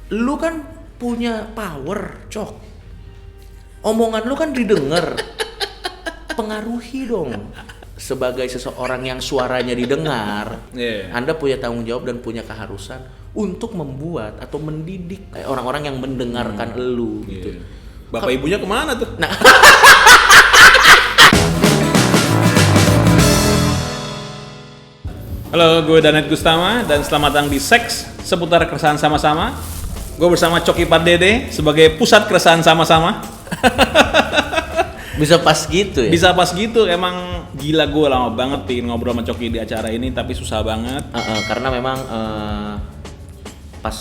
lu kan punya power, Cok. Omongan lu kan didengar. Pengaruhi dong. Sebagai seseorang yang suaranya didengar, Anda punya tanggung jawab dan punya keharusan untuk membuat atau mendidik orang-orang yang mendengarkan elu gitu. Bapak ibunya kemana tuh? Nah, Halo, gue Danet Gustama dan selamat datang di Seks Seputar Keresahan Sama-Sama. Gue bersama Coki Pardede sebagai pusat keresahan sama-sama. bisa pas gitu ya? Bisa pas gitu, emang gila gue lama banget pengen ngobrol sama Coki di acara ini tapi susah banget. Karena memang pas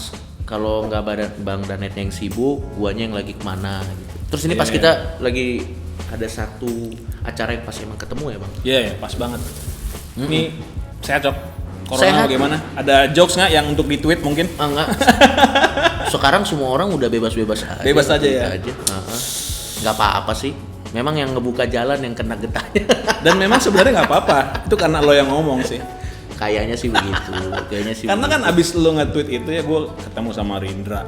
kalau nggak Bang Danet yang sibuk, guanya yang lagi kemana gitu. Terus ini pas kita lagi ada satu acara yang pas emang ketemu ya Bang? Iya, pas banget. Ini sehat Cok? Corona sehat. Bagaimana? Ada jokes nggak yang untuk di-tweet mungkin? Enggak. Sekarang semua orang udah bebas-bebas aja. Bebas aja ya? Nggak apa-apa sih. Memang yang ngebuka jalan yang kena getahnya. Dan memang sebenarnya nggak apa-apa. Itu karena lo yang ngomong sih. Kayaknya sih begitu. Karena kan abis lo nge-tweet itu ya gue ketemu sama Rindra.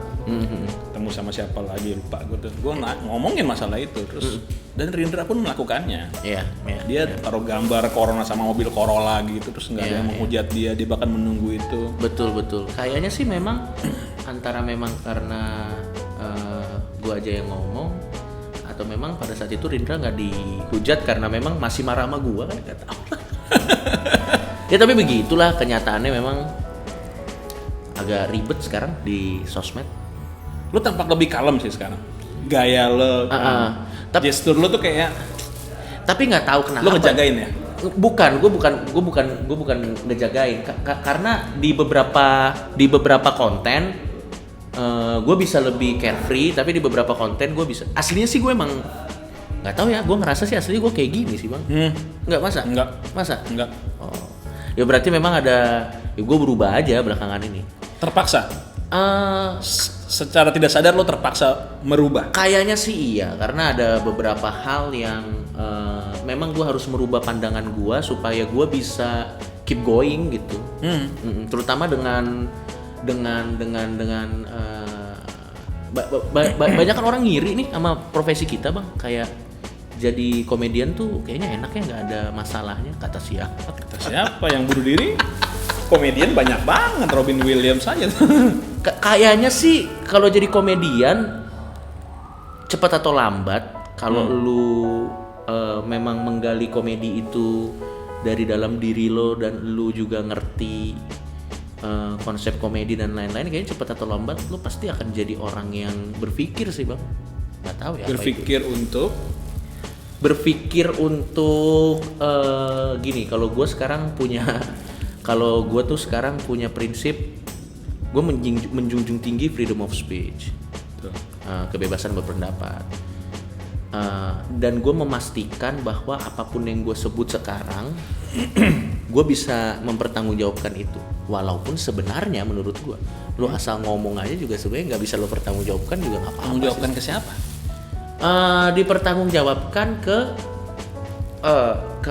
Ketemu sama siapa lagi lupa gue tuh. Gue ngomongin masalah itu terus. Dan Rindra pun melakukannya. Iya. Dia taruh gambar Corona sama mobil Corolla gitu terus nggak ada yang menghujat dia bahkan menunggu itu. Betul. Kayaknya sih memang antara memang karena gue aja yang ngomong atau memang pada saat itu Rindra nggak dihujat karena memang masih marah sama gue kan nggak tahu. Ya tapi begitulah kenyataannya, memang agak ribet sekarang di sosmed. Lo tampak lebih kalem sih sekarang. Gaya lo, gestur lo tuh kayak. Tapi nggak tahu kenapa. Lo ngejagain ya? Gue bukan ngejagain. Karena di beberapa konten gue bisa lebih carefree, tapi di beberapa konten gue bisa. Aslinya sih gue emang nggak tahu ya. Gue ngerasa sih aslinya gue kayak gini sih Bang. Nggak masa? Masa? Enggak. Oh. Ya berarti memang ada. Ya gue berubah aja belakangan ini. Terpaksa? Secara tidak sadar lo terpaksa merubah? Kayaknya sih iya, karena ada beberapa hal yang memang gue harus merubah pandangan gue supaya gue bisa keep going gitu. Terutama dengan banyak kan orang ngiri nih sama profesi kita Bang. Kayak jadi komedian tuh kayaknya enak ya, nggak ada masalahnya, kata siapa? Siapa yang bunuh diri? Komedian banyak banget, Robin Williams aja. Kayaknya sih kalau jadi komedian cepat atau lambat kalau lu memang menggali komedi itu dari dalam diri lo dan lu juga ngerti konsep komedi dan lain-lain, kayaknya cepat atau lambat lu pasti akan jadi orang yang berpikir sih Bang. Nggak tahu ya. Berpikir untuk gini, kalau gue tuh sekarang punya prinsip, gue menjunjung tinggi freedom of speech, kebebasan berpendapat, dan gue memastikan bahwa apapun yang gue sebut sekarang gue bisa mempertanggungjawabkan itu, walaupun sebenarnya menurut gue lo asal ngomong aja juga sebenarnya nggak bisa lo pertanggungjawabkan juga nggak apa-apa. Tanggungjawabkan ke siapa? Dipertanggungjawabkan ke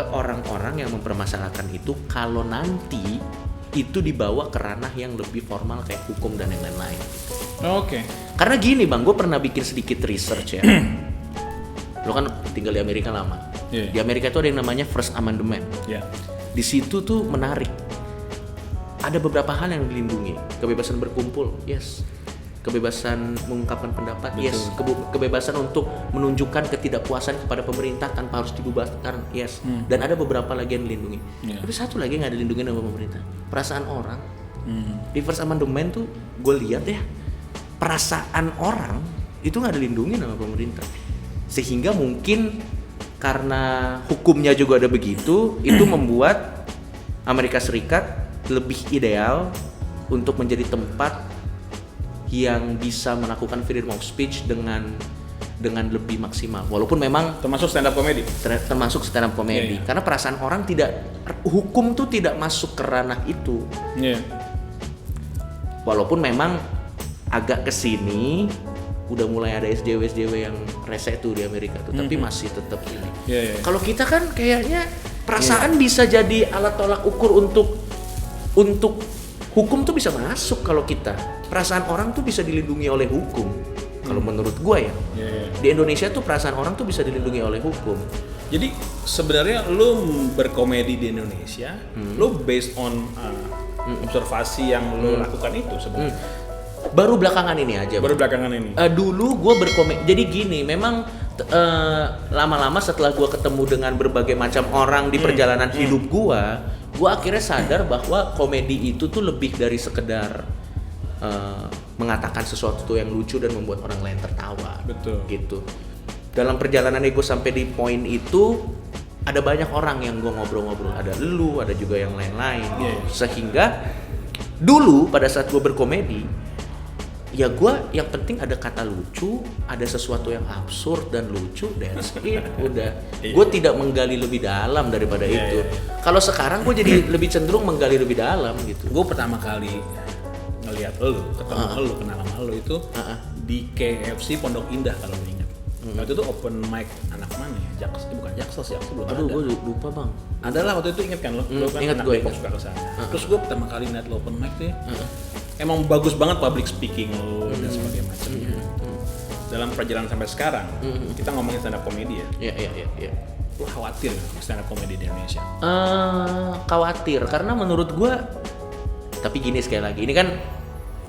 orang-orang yang mempermasalahkan itu kalau nanti itu dibawa ke ranah yang lebih formal kayak hukum dan yang lain-lain gitu. Oke. Karena gini Bang, gue pernah bikin sedikit research ya. Lo kan tinggal di Amerika lama. Yeah. Di Amerika itu ada yang namanya First Amendment. Yeah. Di situ tuh menarik. Ada beberapa hal yang dilindungi. Kebebasan berkumpul, yes. Kebebasan mengungkapkan pendapat, yes. Kebebasan untuk menunjukkan ketidakpuasan kepada pemerintah tanpa harus dibubarkan, yes. Dan ada beberapa lagi yang dilindungi. Yeah. Tapi satu lagi yang nggak dilindungi sama pemerintah, perasaan orang. Di First Amendment tuh gue lihat ya, perasaan orang itu nggak dilindungi sama pemerintah. Sehingga mungkin karena hukumnya juga ada begitu, itu membuat Amerika Serikat lebih ideal untuk menjadi tempat yang bisa melakukan freedom of speech dengan lebih maksimal, walaupun memang termasuk stand up comedy. Yeah. Karena perasaan orang hukum tuh tidak masuk ke ranah itu. Yeah. Walaupun memang agak kesini udah mulai ada SJW yang rese tuh di Amerika tuh, tapi masih tetap ini. Yeah. Kalau kita kan kayaknya perasaan bisa jadi alat tolak ukur untuk hukum tuh bisa masuk kalau kita. Perasaan orang tuh bisa dilindungi oleh hukum. Kalau menurut gua ya. Di Indonesia tuh perasaan orang tuh bisa dilindungi oleh hukum. Jadi sebenarnya lu berkomedi di Indonesia, lu based on observasi yang lu lakukan itu sebenarnya. Baru belakangan ini aja. Baru belakangan ini. Dulu gue berkomedi. Jadi gini, memang lama-lama setelah gue ketemu dengan berbagai macam orang di perjalanan hidup gue akhirnya sadar bahwa komedi itu tuh lebih dari sekedar mengatakan sesuatu yang lucu dan membuat orang lain tertawa. Betul. Gitu. Dalam perjalanan gue sampai di poin itu, ada banyak orang yang gue ngobrol-ngobrol. Ada lu, ada juga yang lain-lain. Yeah. Sehingga dulu pada saat gue berkomedi, ya gue yang penting ada kata lucu, ada sesuatu yang absurd dan lucu, that's it, udah. Gue tidak menggali lebih dalam daripada itu. Kalau sekarang gue jadi lebih cenderung menggali lebih dalam gitu. Gue pertama kali ngelihat lu, ketemu lu, kenal sama lu itu di KFC Pondok Indah kalau lu ingat. Waktu itu open mic anak mana ya? Bukan Jaksel sih, belum ada. Aduh, gue lupa bang. Adalah waktu itu ingat kan lo? Lo kan ingat anak gue, Depok suka kesana. Terus gue pertama kali ngeliat lo open mic tuh ya, emang bagus banget public speaking lo dan sebagainya macamnya. Dalam perjalanan sampai sekarang, kita ngomongin stand up comedy ya. Iya. Lo khawatir nggak sama stand up comedy di Indonesia? Khawatir karena menurut gue, tapi gini sekali lagi, ini kan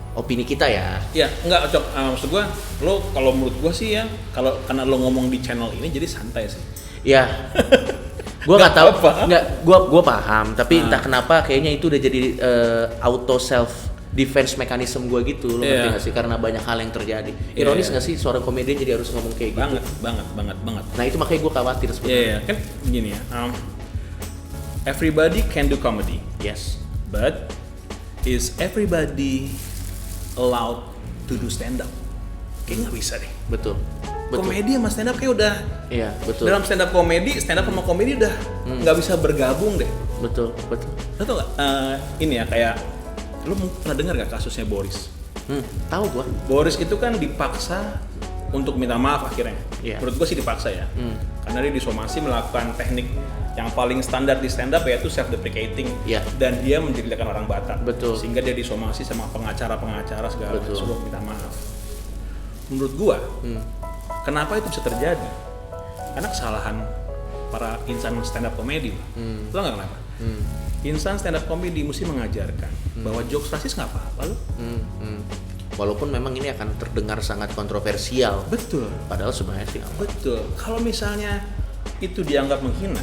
opini kita ya. Ya, enggak cocok. Maksud gue, lo kalau menurut gue sih ya, kalau karena lo ngomong di channel ini jadi santai sih. Ya, gue nggak tahu. apa-apa. Nggak, gue paham. Tapi entah kenapa kayaknya itu udah jadi auto self defense mechanism gue gitu. Lo ngerti nggak sih? Karena banyak hal yang terjadi. Ironis nggak sih seorang komedian jadi harus ngomong kayak gitu? Banget. Nah itu makanya gue khawatir sebenarnya. Iya, kan gini ya. Everybody can do comedy. Yes. But is everybody allowed to do stand up? Kayaknya nggak bisa deh. Betul. Komedi sama stand up kayak udah. Iya, betul. Dalam stand up sama komedi udah nggak bisa bergabung deh. Betul. Lo tau nggak? Ini ya kayak lo pernah dengar nggak kasusnya Boris? Tahu gue. Boris itu kan dipaksa untuk minta maaf akhirnya. Iya. Menurut gue sih dipaksa ya. Karena dia disomasi melakukan teknik yang paling standar di stand up yaitu self deprecating. Iya. Dan dia menjelekkan orang Batak. Betul. Sehingga dia disomasi sama pengacara segala Betul. suruh minta maaf. Menurut gua, kenapa itu bisa terjadi? Karena kesalahan para insan stand up comedy. Lo nggak kenapa? Insan stand up comedy mesti mengajarkan bahwa jokes rasis nggak apa-apa lo. Walaupun memang ini akan terdengar sangat kontroversial. Betul. Padahal sebenarnya sih nggak apa. Betul. Kalau misalnya itu dianggap menghina,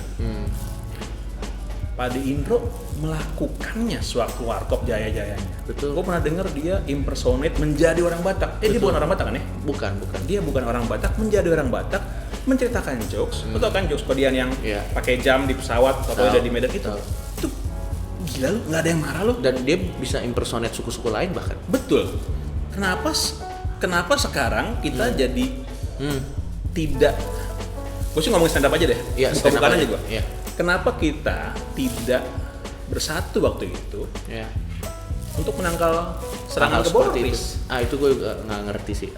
Pak De Indro melakukannya sewaktu warkop jaya-jayanya. Betul. Gue pernah dengar dia impersonate menjadi orang Batak. Dia bukan orang Batak kan ya? Bukan. Dia bukan orang Batak, menjadi orang Batak, menceritakan jokes. Lo tau kan jokes komedian yang pakai jam di pesawat atau ada di Medan itu? Itu gila lu, nggak ada yang marah lo. Dan dia bisa impersonate suku-suku lain bahkan. Betul. Kenapa sekarang kita jadi tidak? Gue sih ngomongin stand up aja deh. Iya, stand up bukan aja. aja gue. Iya. Kenapa kita tidak bersatu waktu itu untuk menangkal serangan ke Boris? Itu gue juga nggak ngerti sih.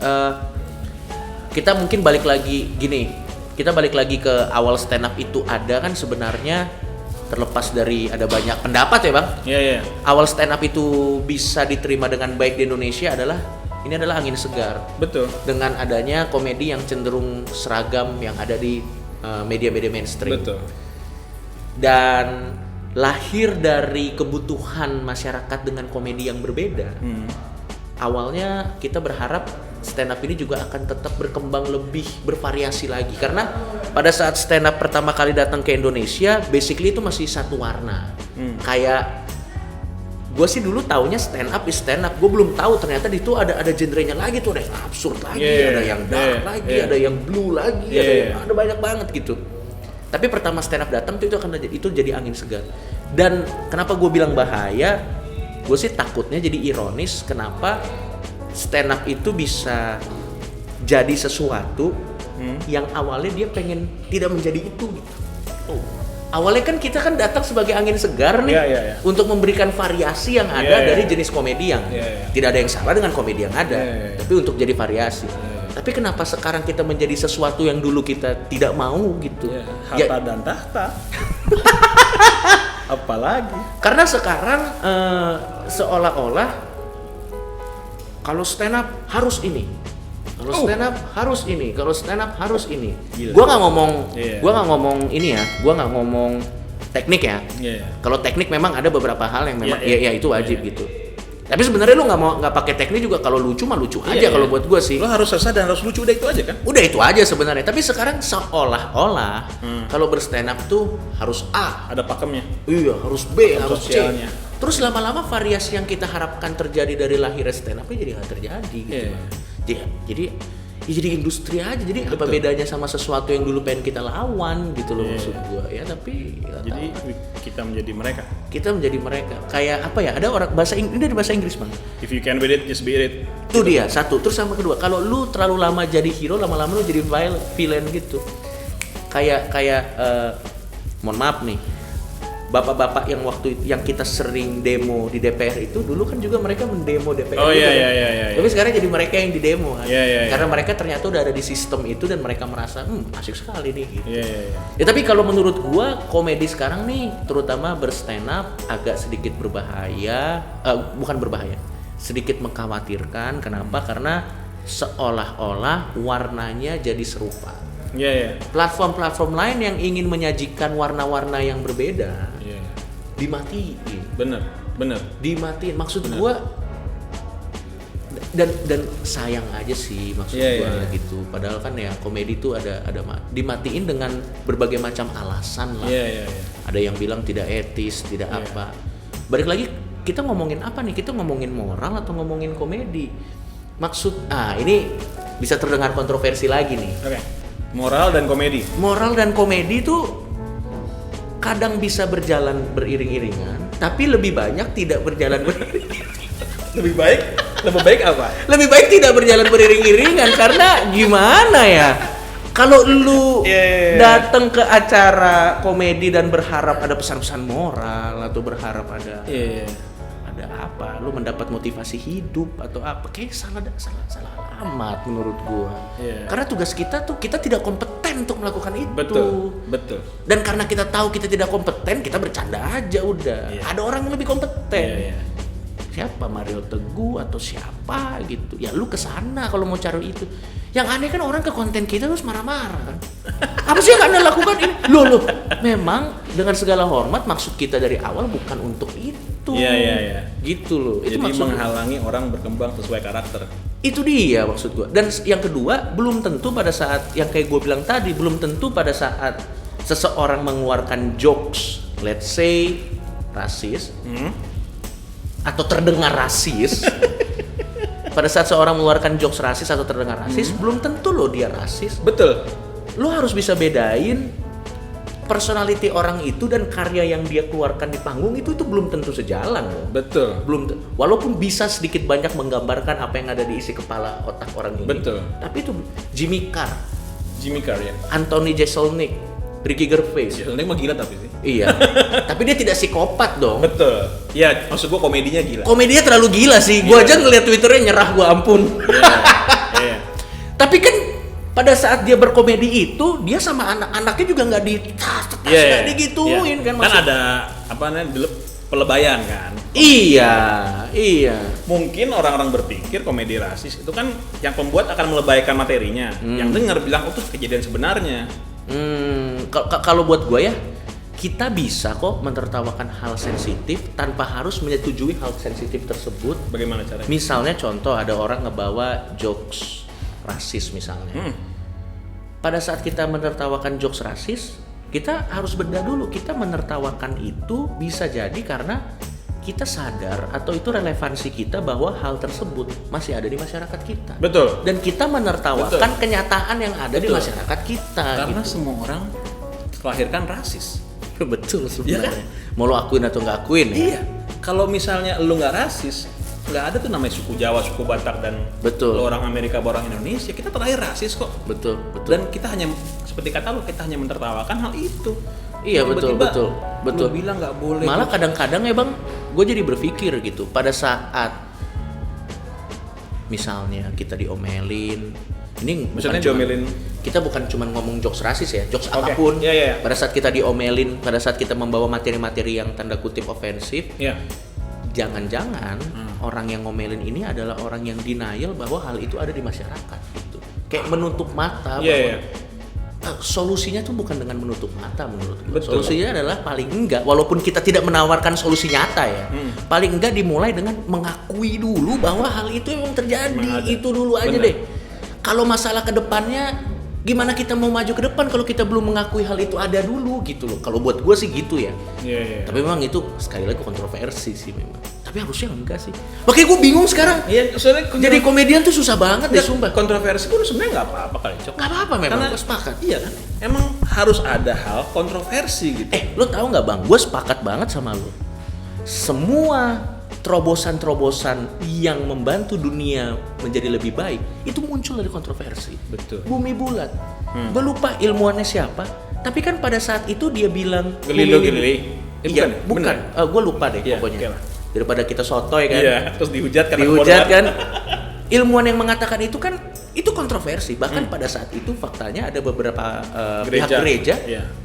Kita mungkin balik lagi gini. Kita balik lagi ke awal stand up itu ada kan sebenarnya terlepas dari ada banyak pendapat ya bang. Iya. Awal stand up itu bisa diterima dengan baik di Indonesia adalah ini adalah angin segar. Betul. Dengan adanya komedi yang cenderung seragam yang ada di media-media mainstream. Betul. Dan lahir dari kebutuhan masyarakat dengan komedi yang berbeda. Awalnya kita berharap stand up ini juga akan tetap berkembang lebih bervariasi lagi karena pada saat stand up pertama kali datang ke Indonesia basically itu masih satu warna. Kayak gue sih dulu taunya stand up is stand up, gue belum tahu ternyata di itu ada genrenya lagi tuh, ada yang absurd lagi, ada yang dark lagi, ada yang blue lagi, ada banyak banget gitu. Tapi pertama stand up datang itu jadi angin segar. Dan kenapa gue bilang bahaya? Gue sih takutnya jadi ironis kenapa stand up itu bisa jadi sesuatu yang awalnya dia pengen tidak menjadi itu gitu. Awalnya kan kita kan datang sebagai angin segar nih untuk memberikan variasi yang ada dari jenis komedi yang tidak ada yang salah dengan komedi yang ada, tapi untuk jadi variasi. Tapi kenapa sekarang kita menjadi sesuatu yang dulu kita tidak mau gitu? Harta dan tahta. Apalagi? Karena sekarang seolah-olah kalau stand up harus ini, kalau stand up harus ini, kalau stand up harus ini. Gila. Gua nggak ngomong, Iya. gua nggak ngomong ini ya, gua nggak ngomong teknik ya. Iya. Kalau teknik memang ada beberapa hal yang memang Iya, ya itu wajib iya. gitu. Tapi sebenarnya lu nggak pakai teknik juga, kalau lucu mah lucu aja Iya, kalau iya. buat gua sih. Lo harus resah dan harus lucu, udah itu aja kan? Udah itu aja sebenarnya. Tapi sekarang seolah-olah kalau berstand up tuh harus A, Ada pakemnya. iya harus B, Pakem harus sosialnya. C. Terus lama-lama variasi yang kita harapkan terjadi dari lahirnya stand up jadi nggak terjadi gitu. Iya. Jadi industri aja. Jadi apa bedanya sama sesuatu yang dulu pengen kita lawan gitu loh, Iya. maksud gua ya. Tapi nggak Jadi tahu. kita menjadi mereka. Kita menjadi mereka. Kayak apa ya? Ada orang ini dari bahasa Inggris bang. If you can beat it, just beat it. Itu dia satu. Terus sama kedua, kalau lu terlalu lama jadi hero, lama-lama lu jadi villain gitu. Kayak mohon maaf nih, bapak-bapak yang kita sering demo di DPR itu dulu kan juga mereka mendemo DPR. Oh juga, iya, kan? iya, iya. Tapi sekarang jadi mereka yang didemo kan. Iya, iya, iya. Karena mereka ternyata udah ada di sistem itu dan mereka merasa asik sekali nih gitu. Iya, iya, iya. Ya tapi kalau menurut gua komedi sekarang nih terutama berstand up agak sedikit berbahaya, bukan berbahaya, sedikit mengkhawatirkan. Kenapa? Karena seolah-olah warnanya jadi serupa. Iya, iya. Platform-platform lain yang ingin menyajikan warna-warna yang berbeda Iya. dimatiin, Bener. dimatiin. Maksud gua dan sayang aja sih maksud Iya, gua iya. gitu. Padahal kan ya komedi itu ada dimatiin dengan berbagai macam alasan lah. Iya, iya, iya. Ada yang bilang tidak etis, tidak Iya. apa. Balik lagi kita ngomongin apa nih? Kita ngomongin moral atau ngomongin komedi? Ini bisa terdengar kontroversi lagi nih. Oke. Moral dan komedi. Moral dan komedi tuh kadang bisa berjalan beriring-iringan, tapi lebih banyak tidak berjalan beriring. Lebih baik apa? Lebih baik tidak berjalan beriring-iringan karena gimana ya? Kalau lu Yeah. datang ke acara komedi dan berharap ada pesan-pesan moral atau berharap ada Iya. apa? Lu mendapat motivasi hidup atau apa? Kayak salah alamat menurut gua. Iya. Karena tugas kita tuh kita tidak kompeten untuk melakukan itu. Betul. Dan karena kita tahu kita tidak kompeten, kita bercanda aja udah. Iya. Ada orang yang lebih kompeten. Iya. Siapa Mario Teguh atau siapa gitu. Ya lu kesana kalau mau cari itu. Yang aneh kan orang ke konten kita terus marah-marah kan. Apa sih yang Anda lakukan ini? Loh. Memang dengan segala hormat maksud kita dari awal bukan untuk itu. Iya. Gitu loh. Itu Jadi maksud menghalangi orang berkembang sesuai karakter. itu dia maksud gua. Dan yang kedua, belum tentu pada saat yang kayak gua bilang tadi, belum tentu pada saat seseorang mengeluarkan jokes, let's say rasis atau terdengar rasis. Pada saat seorang mengeluarkan jokes rasis atau terdengar rasis, belum tentu loh dia rasis. Betul. Lo harus bisa bedain personality orang itu dan karya yang dia keluarkan di panggung itu belum tentu sejalan loh. Betul. Walaupun bisa sedikit banyak menggambarkan apa yang ada di isi kepala otak orang ini. Betul. Tapi itu Jimmy Carr, ya. Anthony Jeselnik, Ricky Gervais. Jeselnik mah gila tapi sih. Iya. Tapi dia tidak psikopat dong. Betul. Ya, maksud gua komedinya gila. Komedinya terlalu gila sih. Gua aja ngeliat Twitternya nyerah, gua ampun. Iya. Tapi kan pada saat dia berkomedi itu, dia sama anak-anaknya juga nggak nggak digituin kan. Kan ada apa namanya pelebayan kan. Iya. Mungkin orang-orang berpikir komedi rasis itu kan yang pembuat akan melebaikan materinya. Yang dengar bilang itu kejadian sebenarnya. Kalau buat gue ya, kita bisa kok menertawakan hal sensitif tanpa harus menyetujui hal sensitif tersebut. Bagaimana caranya? Misalnya contoh ada orang ngebawa jokes rasis misalnya. Pada saat kita menertawakan jokes rasis, kita harus beda dulu. Kita menertawakan itu bisa jadi karena kita sadar atau itu relevansi kita bahwa hal tersebut masih ada di masyarakat kita. Betul. Dan kita menertawakan kenyataan yang ada di masyarakat kita. Karena gitu. semua orang terlahirkan rasis. Betul Iya sebenarnya. kan? Mau lo akuin atau nggak akuin ya? Iya. Kalau misalnya lu nggak rasis, nggak ada tuh namanya suku Jawa, suku Batak dan Betul. lu orang Amerika, orang Indonesia. Kita terlahir rasis kok. Betul. Dan kita hanya seperti kata lu, kita hanya menertawakan hal itu. Iya betul. Lu bilang nggak boleh. Malah kadang-kadang ya bang, gue jadi berpikir gitu. Pada saat misalnya kita diomelin, ini Maksudnya bukan diomelin? Kita bukan cuma ngomong jokes rasis ya, jokes Oke. apapun. Iya, iya. Pada saat kita diomelin, pada saat kita membawa materi-materi yang tanda kutip ofensif, Iya. jangan-jangan orang yang ngomelin ini adalah orang yang denial bahwa hal itu ada di masyarakat gitu. Kayak menutup mata bahwa solusinya tuh bukan dengan menutup mata menurut gue. Solusinya adalah paling enggak, walaupun kita tidak menawarkan solusi nyata ya, paling enggak dimulai dengan mengakui dulu bahwa hal itu memang terjadi. Itu dulu aja deh. Kalau masalah ke depannya, gimana kita mau maju ke depan kalau kita belum mengakui hal itu ada dulu gitu loh. Kalau buat gue sih gitu ya. Tapi memang itu sekali lagi kontroversi sih memang. Tapi harusnya enggak sih. Makanya gue bingung sekarang. Iya, soalnya jadi komedian tuh susah banget deh, sumpah. Kontroversi pun sebenarnya nggak apa-apa kali, Cok. Nggak apa-apa memang, gue sepakat. Iya kan? Emang harus ada hal kontroversi gitu. Lo tahu nggak bang? Gue sepakat banget sama lo. Semua terobosan-terobosan yang membantu dunia menjadi lebih baik itu muncul dari kontroversi. Betul. Bumi bulat. Gue lupa ilmuannya siapa. Tapi kan pada saat itu dia bilang Galileo Galilei. Iya, bukan. Gue lupa deh pokoknya. Okay. Daripada kita sotoy kan. Iya, terus dihujat kan. Ilmuwan yang mengatakan itu kan itu kontroversi. Bahkan pada saat itu faktanya ada beberapa pihak gereja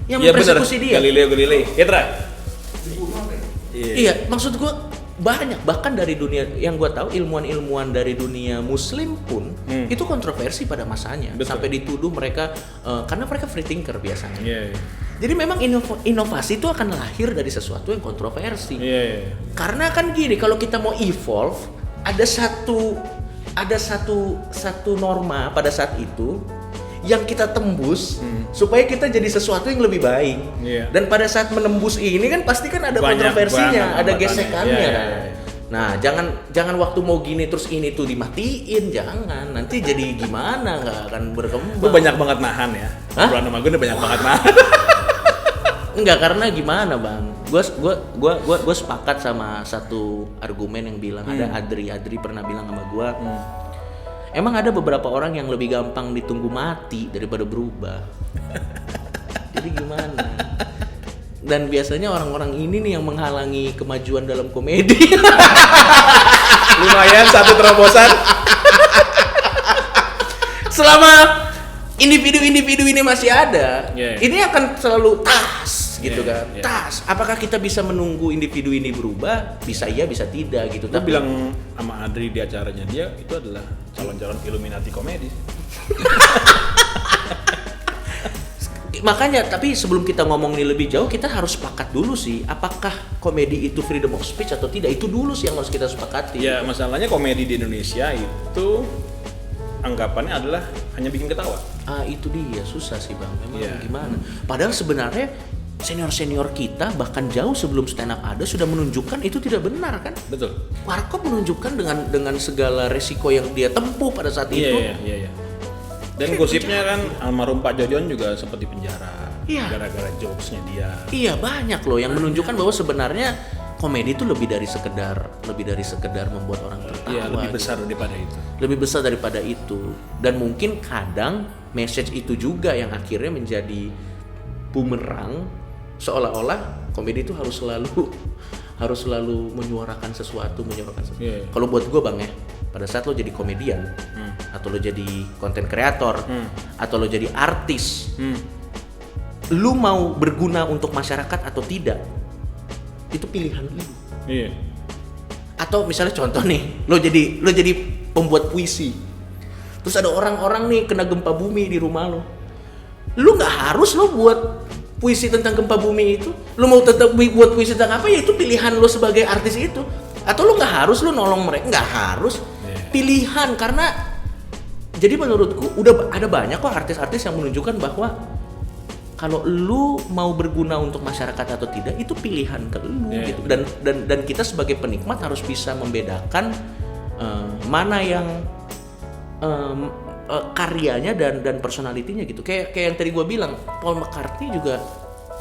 yang mempersekusi dia. Galileo Galilei. Iya, maksud gue banyak, bahkan dari dunia yang gue tahu ilmuwan-ilmuwan dari dunia Muslim pun itu kontroversi pada masanya. Sampai dituduh mereka karena mereka free thinker biasanya. Jadi memang inovasi itu akan lahir dari sesuatu yang kontroversi. Karena kan gini, kalau kita mau evolve, ada satu norma pada saat itu yang kita tembus supaya kita jadi sesuatu yang lebih baik. Dan pada saat menembus ini kan pasti kan ada kontroversinya, ada gesekannya. Nah, jangan waktu mau gini terus ini tuh dimatiin, jangan. Nanti jadi gimana, nggak akan berkembang. Gue banyak banget nahan ya. Bulan sama gue udah banyak banget nahan. Enggak, karena gimana bang? Gue sepakat sama satu argumen yang bilang ada Adri pernah bilang sama gue. Emang ada beberapa orang yang lebih gampang ditunggu mati daripada berubah. Jadi gimana? Dan biasanya orang-orang ini nih yang menghalangi kemajuan dalam komedi. Lumayan satu terobosan. Selama individu-individu ini masih ada, ini akan selalu gitu kan. Apakah kita bisa menunggu individu ini berubah? Bisa iya, bisa tidak gitu. Gue bilang sama Adri di acaranya dia itu adalah calon-calon Illuminati komedi. Makanya, tapi sebelum kita ngomong ini lebih jauh, kita harus sepakat dulu sih, apakah komedi itu freedom of speech atau tidak. Itu dulu sih yang harus kita sepakati. Ya, masalahnya komedi di Indonesia itu anggapannya adalah hanya bikin ketawa. Itu dia, susah sih bang, memang gimana. Padahal sebenarnya senior-senior kita bahkan jauh sebelum stand up ada sudah menunjukkan itu tidak benar kan? Betul. Warkop menunjukkan dengan segala resiko yang dia tempuh pada saat itu. Iya. Dan gosipnya kan almarhum Pak Jojon juga sempat di penjara gara-gara jokesnya dia. Iya, banyak loh yang menunjukkan bahwa sebenarnya komedi itu lebih dari sekedar membuat orang tertawa. Iya, lebih besar daripada itu. Lebih besar daripada itu. Dan mungkin kadang message itu juga yang akhirnya menjadi bumerang, seolah-olah komedi itu harus selalu menyuarakan sesuatu. Kalau buat gue bang ya, pada saat lo jadi komedian atau lo jadi content creator atau lo jadi artis, lo mau berguna untuk masyarakat atau tidak, itu pilihan lo. Atau misalnya contoh nih, lo jadi pembuat puisi, terus ada orang-orang nih kena gempa bumi di rumah lo nggak harus lo buat puisi tentang gempa bumi itu. Lo mau tetap buat puisi tentang apa, ya itu pilihan lo sebagai artis itu. Atau lo nggak harus lo nolong mereka, nggak harus. Pilihan, karena jadi menurutku udah ada banyak kok artis-artis yang menunjukkan bahwa kalau lu mau berguna untuk masyarakat atau tidak itu pilihan ke lu gitu. Dan kita sebagai penikmat harus bisa membedakan mana yang karyanya dan personalitinya gitu. Kayak yang tadi gue bilang, Paul McCartney juga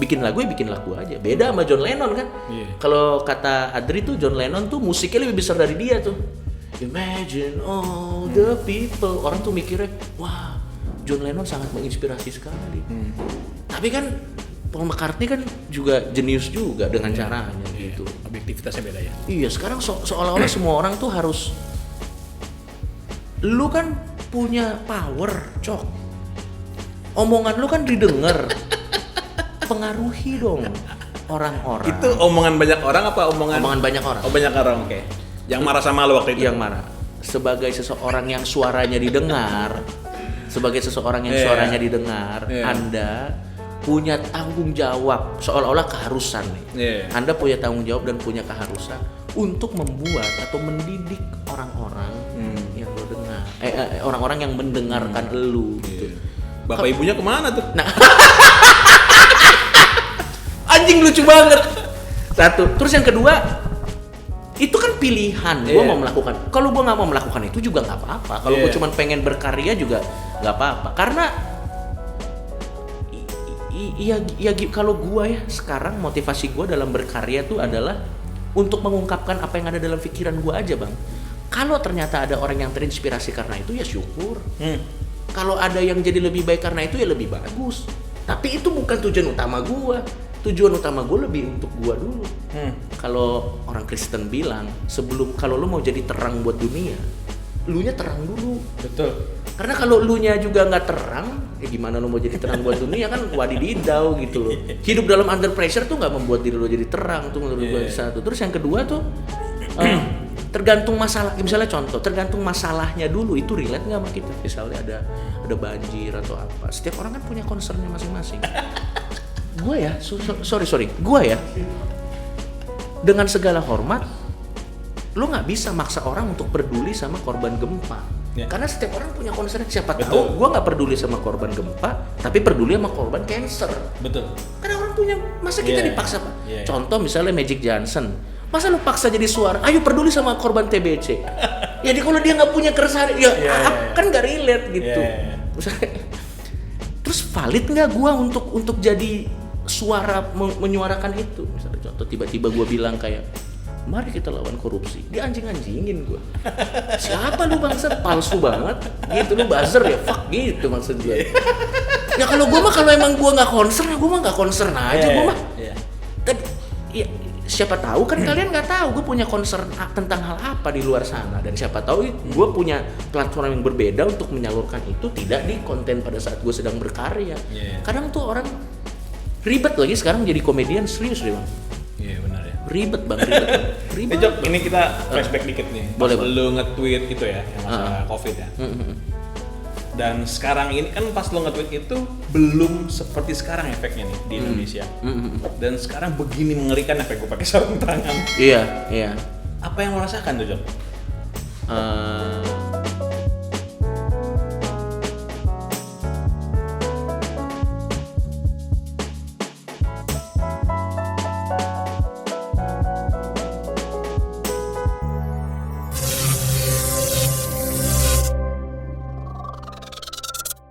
bikin lagu aja. Beda sama John Lennon kan. Kalau kata Adri tuh John Lennon tuh musiknya lebih besar dari dia tuh. Imagine all the people. Orang tuh mikirnya, wah, John Lennon sangat menginspirasi sekali. Tapi kan Paul McCartney kan juga jenius juga dengan caranya gitu. Objektivitasnya beda ya. Iya, sekarang seolah-olah semua orang tuh harus, lu kan punya power, Cok. Omongan lu kan didengar. Pengaruhi dong orang-orang. Itu omongan banyak orang apa Omongan banyak orang. Oh, banyak orang, oke. Yang marah sama lo waktu itu? Yang marah. Sebagai seseorang yang suaranya didengar, Anda punya tanggung jawab, seolah-olah keharusan nih. Anda punya tanggung jawab dan punya keharusan untuk membuat atau mendidik orang-orang yang lo dengar, orang-orang yang mendengarkan elu. Gitu. Bapak ibunya kemana tuh? Nah, anjing lucu banget. Satu. Terus yang kedua, itu kan pilihan. Gue mau melakukan. Kalau gue nggak mau melakukan itu juga nggak apa-apa. Kalau gue cuma pengen berkarya juga nggak apa-apa. Karena iya kalau gue ya sekarang motivasi gue dalam berkarya tuh adalah untuk mengungkapkan apa yang ada dalam pikiran gue aja, Bang. Kalau ternyata ada orang yang terinspirasi karena itu ya syukur. Kalau ada yang jadi lebih baik karena itu ya lebih bagus. Tapi itu bukan tujuan utama gue. Tujuan utama gue lebih untuk gue dulu. Kalau orang Kristen bilang, kalau lu mau jadi terang buat dunia, lunya terang dulu. Betul. Karena kalau lunya juga nggak terang, ya gimana lu mau jadi terang buat dunia, kan wadididau gitu loh. Hidup dalam under pressure tuh nggak membuat diri lu jadi terang tuh menurut gue satu. Terus yang kedua tuh tergantung masalah, misalnya contoh, tergantung masalahnya dulu itu relate nggak sama kita. Misalnya ada banjir atau apa, setiap orang kan punya concernnya masing-masing. Gue ya, sorry, gue ya, dengan segala hormat, lo nggak bisa maksa orang untuk peduli sama korban gempa. Karena setiap orang punya concern. Siapa tahu gue nggak peduli sama korban gempa, tapi peduli sama korban cancer. Betul. Karena orang punya, masa kita dipaksa, Pak? Contoh misalnya Magic Johnson, masa lo paksa jadi suara, ayo peduli sama korban TBC. Ya kalau dia nggak punya keresahan, kan nggak relate gitu. Terus valid nggak gue untuk jadi suara menyuarakan itu? Misalnya contoh tiba-tiba gue bilang kayak, mari kita lawan korupsi, dia anjing-anjingin gue. Siapa lu bangsat, palsu banget gitu, lu buzzer ya, fuck gitu maksud gue. Ya kalau gue mah, kalau emang gue nggak concern, gue mah nggak concern aja. Gue mah tapi ya, siapa tahu kan kalian nggak tahu gue punya concern tentang hal apa di luar sana, dan siapa tahu gue punya platform yang berbeda untuk menyalurkan itu tidak di konten pada saat gue sedang berkarya. Kadang tuh orang ribet, lagi sekarang jadi komedian serius deh, Bang. Iya benar ya. Ribet. Jok, ini kita flashback dikit nih. Boleh, pas lu nge-tweet itu ya, yang masalah Covid ya. Dan sekarang ini kan pas lu nge-tweet itu belum seperti sekarang efeknya nih di Indonesia. Dan sekarang begini mengerikan efek gue pakai sarung tangan. Iya. Apa yang lo rasakan tuh, Jok?